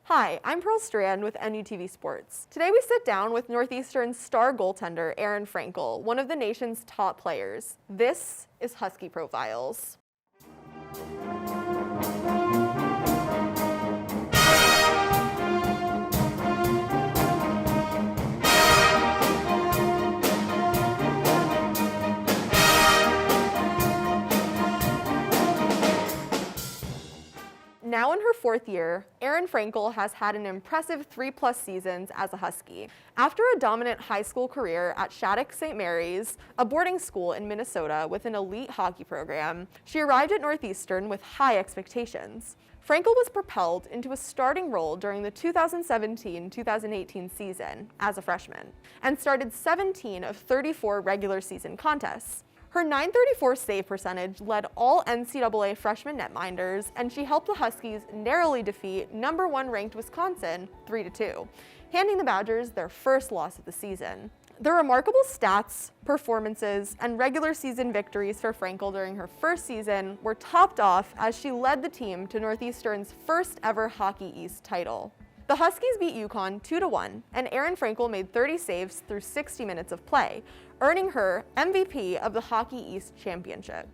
Hi, I'm Pearl Strand with NUTV Sports. Today we sit down with Northeastern's star goaltender, Aerin Frankel, one of the nation's top players. This is Husky Profiles. Now in her fourth year, Erin Frankel has had an impressive 3+ seasons as a Husky. After a dominant high school career at Shattuck St. Mary's, a boarding school in Minnesota with an elite hockey program, she arrived at Northeastern with high expectations. Frankel was propelled into a starting role during the 2017-2018 season as a freshman, and started 17 of 34 regular season contests. Her .934 save percentage led all NCAA freshman netminders, and she helped the Huskies narrowly defeat #1 ranked Wisconsin 3-2, handing the Badgers their first loss of the season. The remarkable stats, performances, and regular season victories for Frankel during her first season were topped off as she led the team to Northeastern's first ever Hockey East title. The Huskies beat UConn 2-1, and Erin Frankel made 30 saves through 60 minutes of play, earning her MVP of the Hockey East Championship.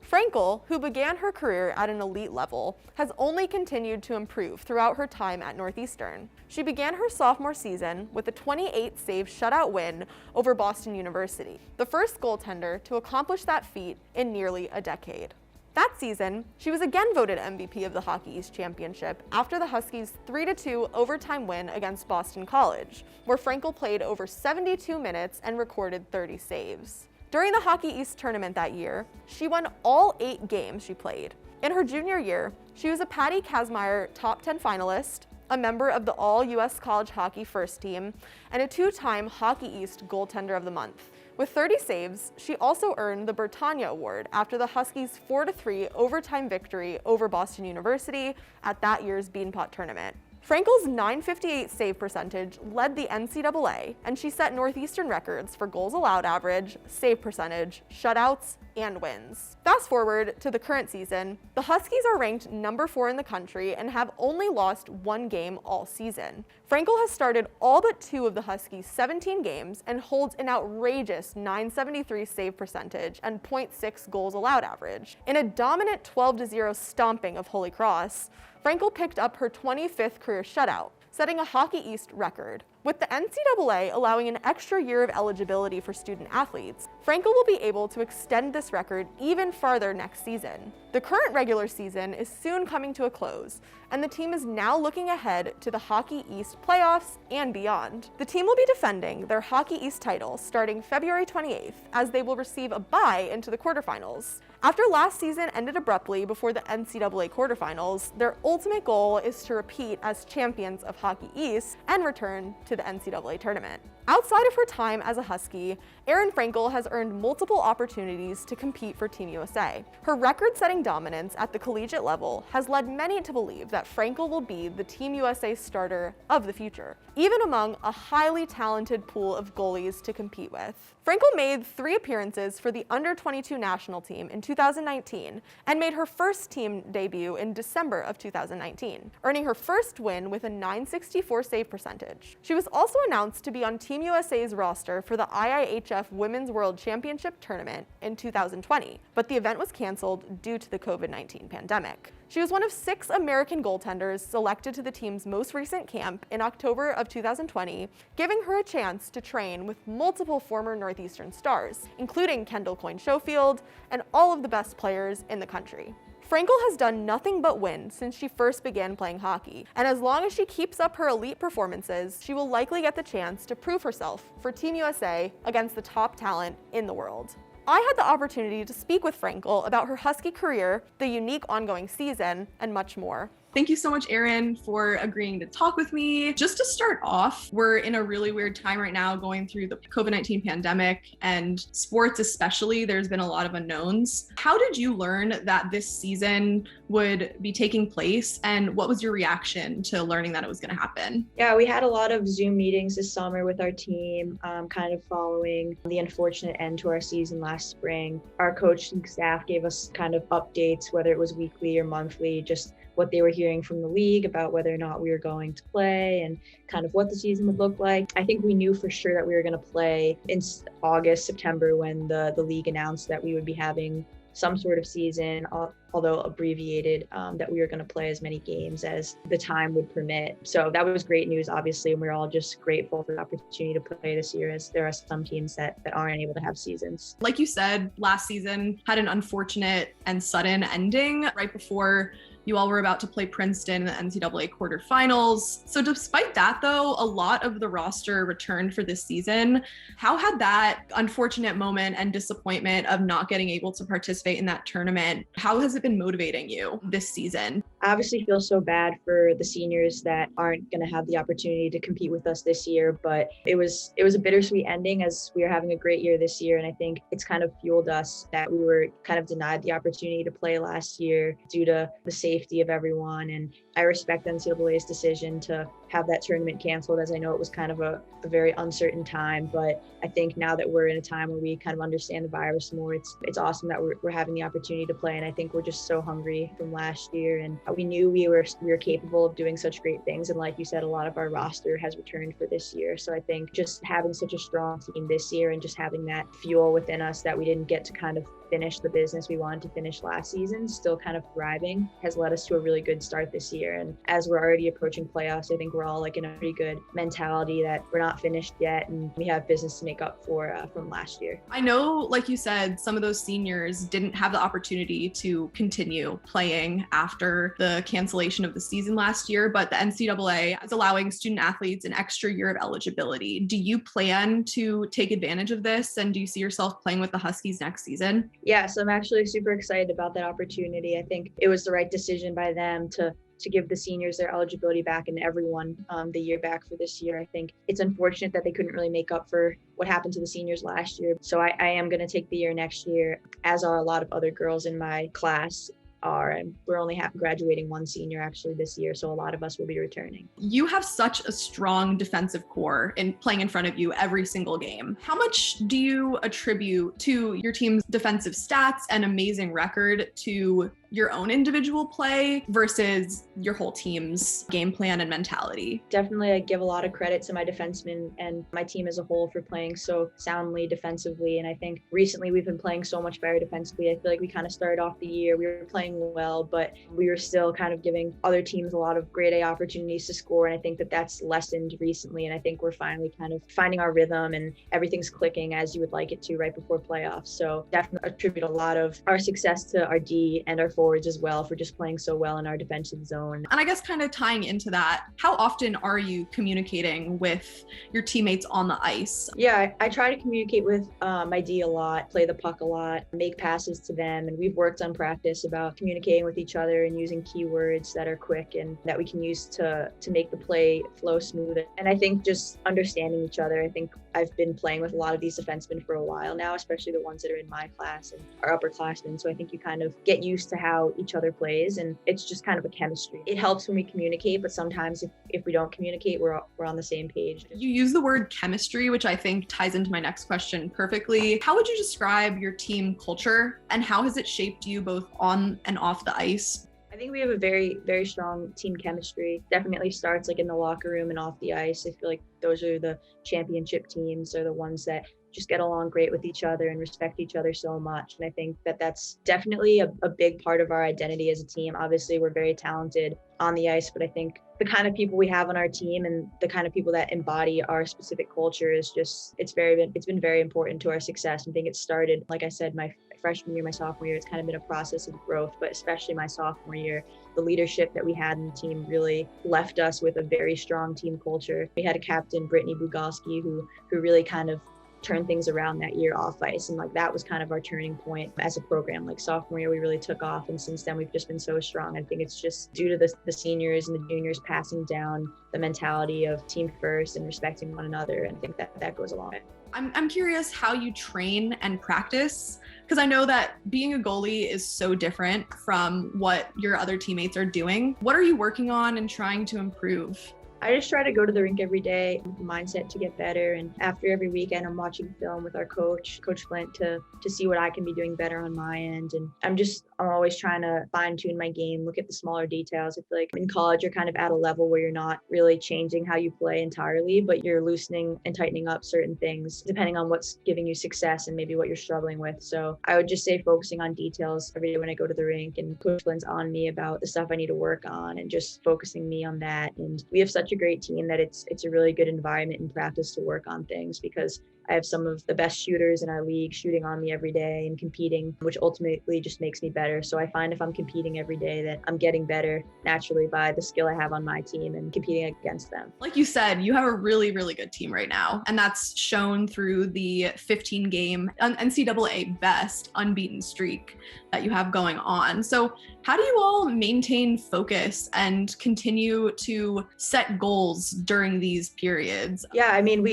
Frankel, who began her career at an elite level, has only continued to improve throughout her time at Northeastern. She began her sophomore season with a 28-save shutout win over Boston University, the first goaltender to accomplish that feat in nearly a decade. That season, she was again voted MVP of the Hockey East Championship after the Huskies' 3-2 overtime win against Boston College, where Frankel played over 72 minutes and recorded 30 saves. During the Hockey East tournament that year, she won all 8 games she played. In her junior year, she was a Patty Kazmaier top 10 finalist, a member of the All-U.S. College Hockey First Team, and a 2-time Hockey East Goaltender of the Month. With 30 saves, she also earned the Britannia Award after the Huskies' 4-3 overtime victory over Boston University at that year's Beanpot tournament. Frankel's .958 save percentage led the NCAA, and she set Northeastern records for goals allowed average, save percentage, shutouts, and wins. Fast forward to the current season, the Huskies are ranked #4 in the country and have only lost 1 game all season. Frankel has started all but 2 of the Huskies' 17 games and holds an outrageous .973 save percentage and .6 goals allowed average. In a dominant 12-0 stomping of Holy Cross, Frankel picked up her 25th career shutout, setting a Hockey East record. With the NCAA allowing an extra year of eligibility for student athletes, Frankel will be able to extend this record even farther next season. The current regular season is soon coming to a close, and the team is now looking ahead to the Hockey East playoffs and beyond. The team will be defending their Hockey East title starting February 28th, as they will receive a bye into the quarterfinals. After last season ended abruptly before the NCAA quarterfinals, their ultimate goal is to repeat as champions of Hockey East and return to the NCAA tournament. Outside of her time as a Husky, Erin Frankel has earned multiple opportunities to compete for Team USA. Her record-setting dominance at the collegiate level has led many to believe that Frankel will be the Team USA starter of the future, even among a highly talented pool of goalies to compete with. Frankel made 3 appearances for the under-22 national team in 2019 and made her first team debut in December of 2019, earning her first win with a .964 save percentage. She was also announced to be on Team USA's roster for the IIHF Women's World Championship Tournament in 2020, but the event was canceled due to the COVID-19 pandemic. She was one of 6 American goaltenders selected to the team's most recent camp in October of 2020, giving her a chance to train with multiple former Northeastern stars, including Kendall Coyne-Schofield and all of the best players in the country. Frankel has done nothing but win since she first began playing hockey, and as long as she keeps up her elite performances, she will likely get the chance to prove herself for Team USA against the top talent in the world. I had the opportunity to speak with Frankel about her Husky career, the unique ongoing season, and much more. Thank you so much, Erin, for agreeing to talk with me. Just to start off, we're in a really weird time right now going through the COVID-19 pandemic, and sports especially, there's been a lot of unknowns. How did you learn that this season would be taking place, and what was your reaction to learning that it was going to happen? Yeah, we had a lot of Zoom meetings this summer with our team, kind of following the unfortunate end to our season last spring. Our coaching staff gave us kind of updates, whether it was weekly or monthly, just what they were hearing from the league about whether or not we were going to play and kind of what the season would look like. I think we knew for sure that we were going to play in August, September, when the league announced that we would be having some sort of season, although abbreviated, that we were going to play as many games as the time would permit. So that was great news, obviously, and we're all just grateful for the opportunity to play this year, as there are some teams that aren't able to have seasons. Like you said, last season had an unfortunate and sudden ending right before you all were about to play Princeton in the NCAA quarterfinals. So despite that, though, a lot of the roster returned for this season. How had that unfortunate moment and disappointment of not getting able to participate in that tournament, how has it been motivating you this season? I obviously feel so bad for the seniors that aren't going to have the opportunity to compete with us this year, but it was a bittersweet ending, as we are having a great year this year. And I think it's kind of fueled us that we were kind of denied the opportunity to play last year due to the safety of everyone. And I respect NCAA's decision to have that tournament canceled, as I know it was kind of a very uncertain time. But I think now that we're in a time where we kind of understand the virus more, it's awesome that we're having the opportunity to play. And I think we're just so hungry from last year, and we knew we were capable of doing such great things. And like you said, a lot of our roster has returned for this year. So I think just having such a strong team this year and just having that fuel within us that we didn't get to kind of finish the business we wanted to finish last season, still kind of thriving, has led us to a really good start this year. And as we're already approaching playoffs, I think we're all like in a pretty good mentality that we're not finished yet and we have business to make up for from last year. I know, like you said, some of those seniors didn't have the opportunity to continue playing after the cancellation of the season last year, but the NCAA is allowing student athletes an extra year of eligibility. Do you plan to take advantage of this, and do you see yourself playing with the Huskies next season? Yeah, so I'm actually super excited about that opportunity. I think it was the right decision by them to give the seniors their eligibility back and everyone the year back for this year. I think it's unfortunate that they couldn't really make up for what happened to the seniors last year. So I am going to take the year next year, as are a lot of other girls in my class are. And we're only graduating one senior actually this year, so a lot of us will be returning. You have such a strong defensive core in playing in front of you every single game. How much do you attribute to your team's defensive stats and amazing record to your own individual play versus your whole team's game plan and mentality? Definitely, I give a lot of credit to my defensemen and my team as a whole for playing so soundly defensively. And I think recently we've been playing so much better defensively. I feel like we kind of started off the year, we were playing well, but we were still kind of giving other teams a lot of grade A opportunities to score. And I think that that's lessened recently. And I think we're finally kind of finding our rhythm and everything's clicking as you would like it to right before playoffs. So definitely attribute a lot of our success to our D and our forwards as well for just playing so well in our defensive zone. And I guess kind of tying into that, how often are you communicating with your teammates on the ice? Yeah, I try to communicate with my D a lot, play the puck a lot, make passes to them. And we've worked on practice about communicating with each other and using keywords that are quick and that we can use to make the play flow smooth. And I think just understanding each other. I think I've been playing with a lot of these defensemen for a while now, especially the ones that are in my class and are upperclassmen. So I think you kind of get used to how each other plays, and it's just kind of a chemistry. It helps when we communicate, but sometimes if we don't communicate, we're on the same page. You use the word chemistry, which I think ties into my next question perfectly. How would you describe your team culture, and how has it shaped you both on and off the ice? I think we have a very, very strong team chemistry. Definitely starts like in the locker room and off the ice. I feel like those are the championship teams, are the ones that just get along great with each other and respect each other so much. And I think that that's definitely a big part of our identity as a team. Obviously, we're very talented on the ice, but I think the kind of people we have on our team and the kind of people that embody our specific culture is just, it's been very important to our success. I think it started, like I said, my freshman year, my sophomore year. It's kind of been a process of growth, but especially my sophomore year, the leadership that we had in the team really left us with a very strong team culture. We had a captain, Brittany Bugalski, who really kind of turn things around that year off ice. And like that was kind of our turning point as a program. Like sophomore year, we really took off. And since then, we've just been so strong. I think it's just due to the seniors and the juniors passing down the mentality of team first and respecting one another. And I think that goes a long way. I'm curious how you train and practice, because I know that being a goalie is so different from what your other teammates are doing. What are you working on and trying to improve? I just try to go to the rink every day, mindset to get better. And after every weekend, I'm watching film with our coach, Coach Flint, to see what I can be doing better on my end. And I'm always trying to fine tune my game, look at the smaller details. I feel like in college, you're kind of at a level where you're not really changing how you play entirely, but you're loosening and tightening up certain things depending on what's giving you success and maybe what you're struggling with. So I would just say focusing on details every day when I go to the rink, and Coach Flint's on me about the stuff I need to work on and just focusing me on that. And we have such a great team that it's a really good environment in practice to work on things, because I have some of the best shooters in our league shooting on me every day and competing, which ultimately just makes me better. So I find if I'm competing every day that I'm getting better naturally by the skill I have on my team and competing against them. Like you said, you have a really, really good team right now. And that's shown through the 15-game NCAA best unbeaten streak that you have going on. So how do you all maintain focus and continue to set goals during these periods? Yeah, I mean,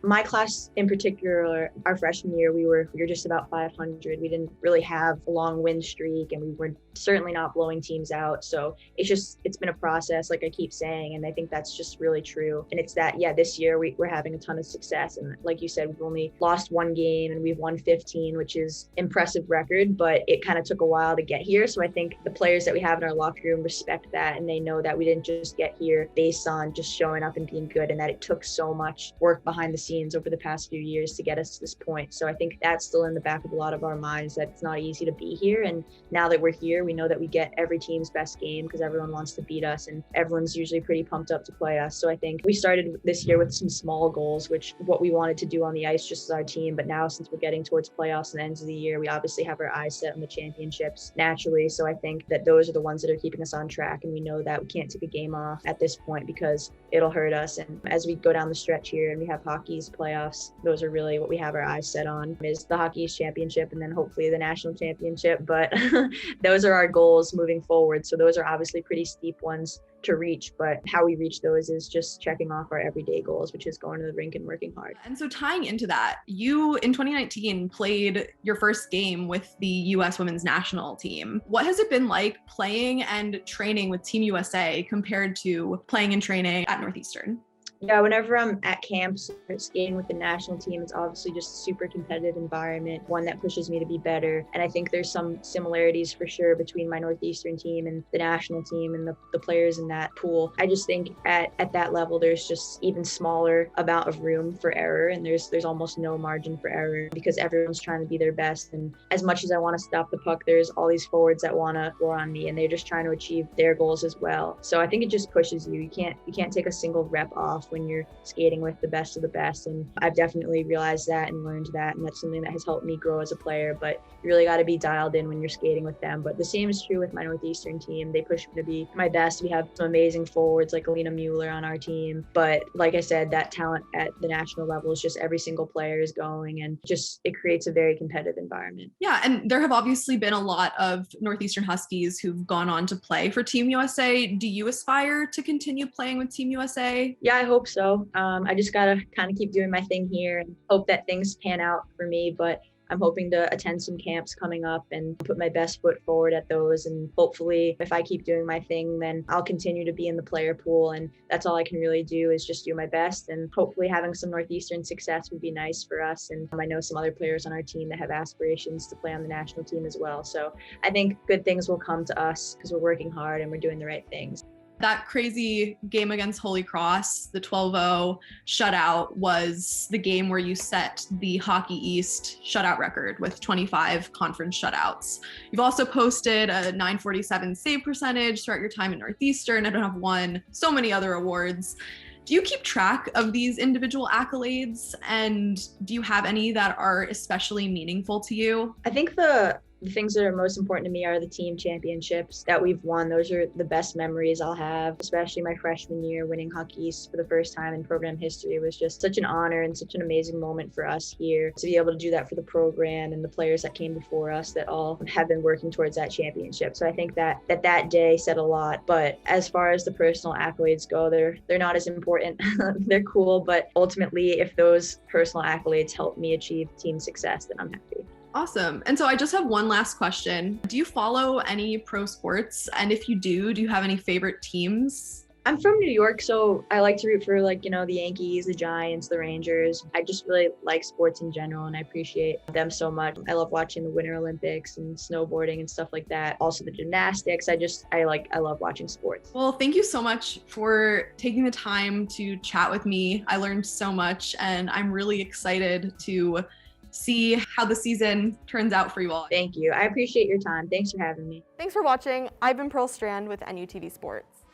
my class in particular, our freshman year, we were just about 500. We didn't really have a long win streak, and we were certainly not blowing teams out. So it's been a process, like I keep saying, and I think that's just really true. And it's that, yeah, this year we're having a ton of success. And like you said, we've only lost one game and we've won 15, which is impressive record, but it kind of took a while to get here. So I think the players that we have in our locker room respect that, and they know that we didn't just get here based on just showing up and being good, and that it took so much work behind the scenes over the past few years to get us to this point. So I think that's still in the back of a lot of our minds, that it's not easy to be here. And now that we're here, we know that we get every team's best game because everyone wants to beat us and everyone's usually pretty pumped up to play us. So I think we started this year with some small goals, which what we wanted to do on the ice just as our team. But now, since we're getting towards playoffs and the ends of the year, we obviously have our eyes set on the championships naturally. So I think that those are the ones that are keeping us on track. And we know that we can't take a game off at this point because it'll hurt us. And as we go down the stretch here and we have hockey's playoffs, those are really what we have our eyes set on, is the hockey's championship and then hopefully the national championship. But those are our goals moving forward. So those are obviously pretty steep ones to reach, but how we reach those is just checking off our everyday goals, which is going to the rink and working hard. And so tying into that, you in 2019 played your first game with the US women's national team. What has it been like playing and training with Team USA compared to playing and training at Northeastern? Yeah, whenever I'm at camps or skating with the national team, it's obviously just a super competitive environment, one that pushes me to be better. And I think there's some similarities for sure between my Northeastern team and the national team and the players in that pool. I just think at that level, there's just even smaller amount of room for error, and there's almost no margin for error because everyone's trying to be their best. And as much as I want to stop the puck, there's all these forwards that want to score on me, and they're just trying to achieve their goals as well. So I think it just pushes you. You can't take a single rep off when you're skating with the best of the best. And I've definitely realized that and learned that. And that's something that has helped me grow as a player. But you really got to be dialed in when you're skating with them. But the same is true with my Northeastern team. They push me to be my best. We have some amazing forwards like Alina Mueller on our team. But like I said, that talent at the national level is just every single player is going, and just it creates a very competitive environment. Yeah, and there have obviously been a lot of Northeastern Huskies who've gone on to play for Team USA. Do you aspire to continue playing with Team USA? Yeah, I hope so. I just got to kind of keep doing my thing here and hope that things pan out for me. But I'm hoping to attend some camps coming up and put my best foot forward at those. And hopefully, if I keep doing my thing, then I'll continue to be in the player pool. And that's all I can really do is just do my best. And hopefully having some Northeastern success would be nice for us. And I know some other players on our team that have aspirations to play on the national team as well. So I think good things will come to us because we're working hard and we're doing the right things. That crazy game against Holy Cross, the 12-0 shutout, was the game where you set the Hockey East shutout record with 25 conference shutouts. You've also posted a .947 save percentage throughout your time at Northeastern. I don't have won so many other awards. Do you keep track of these individual accolades, and do you have any that are especially meaningful to you? I think the The things that are most important to me are the team championships that we've won. Those are the best memories I'll have, especially my freshman year winning Huskies for the first time in program history was just such an honor and such an amazing moment for us here to be able to do that for the program and the players that came before us that all have been working towards that championship. So I think that day said a lot. But as far as the personal accolades go, they're not as important. They're cool, but ultimately, if those personal accolades help me achieve team success, then I'm happy. Awesome. And so I just have one last question. Do you follow any pro sports? And if you do you have any favorite teams? I'm from New York, so I like to root for the Yankees, the Giants, the Rangers. I just really like sports in general and I appreciate them so much. I love watching the Winter Olympics and snowboarding and stuff like that. Also the gymnastics. I love watching sports. Well, thank you so much for taking the time to chat with me. I learned so much and I'm really excited to see how the season turns out for you all. Thank you. I appreciate your time. Thanks for having me. Thanks for watching. I've been Pearl Strand with NUTV Sports.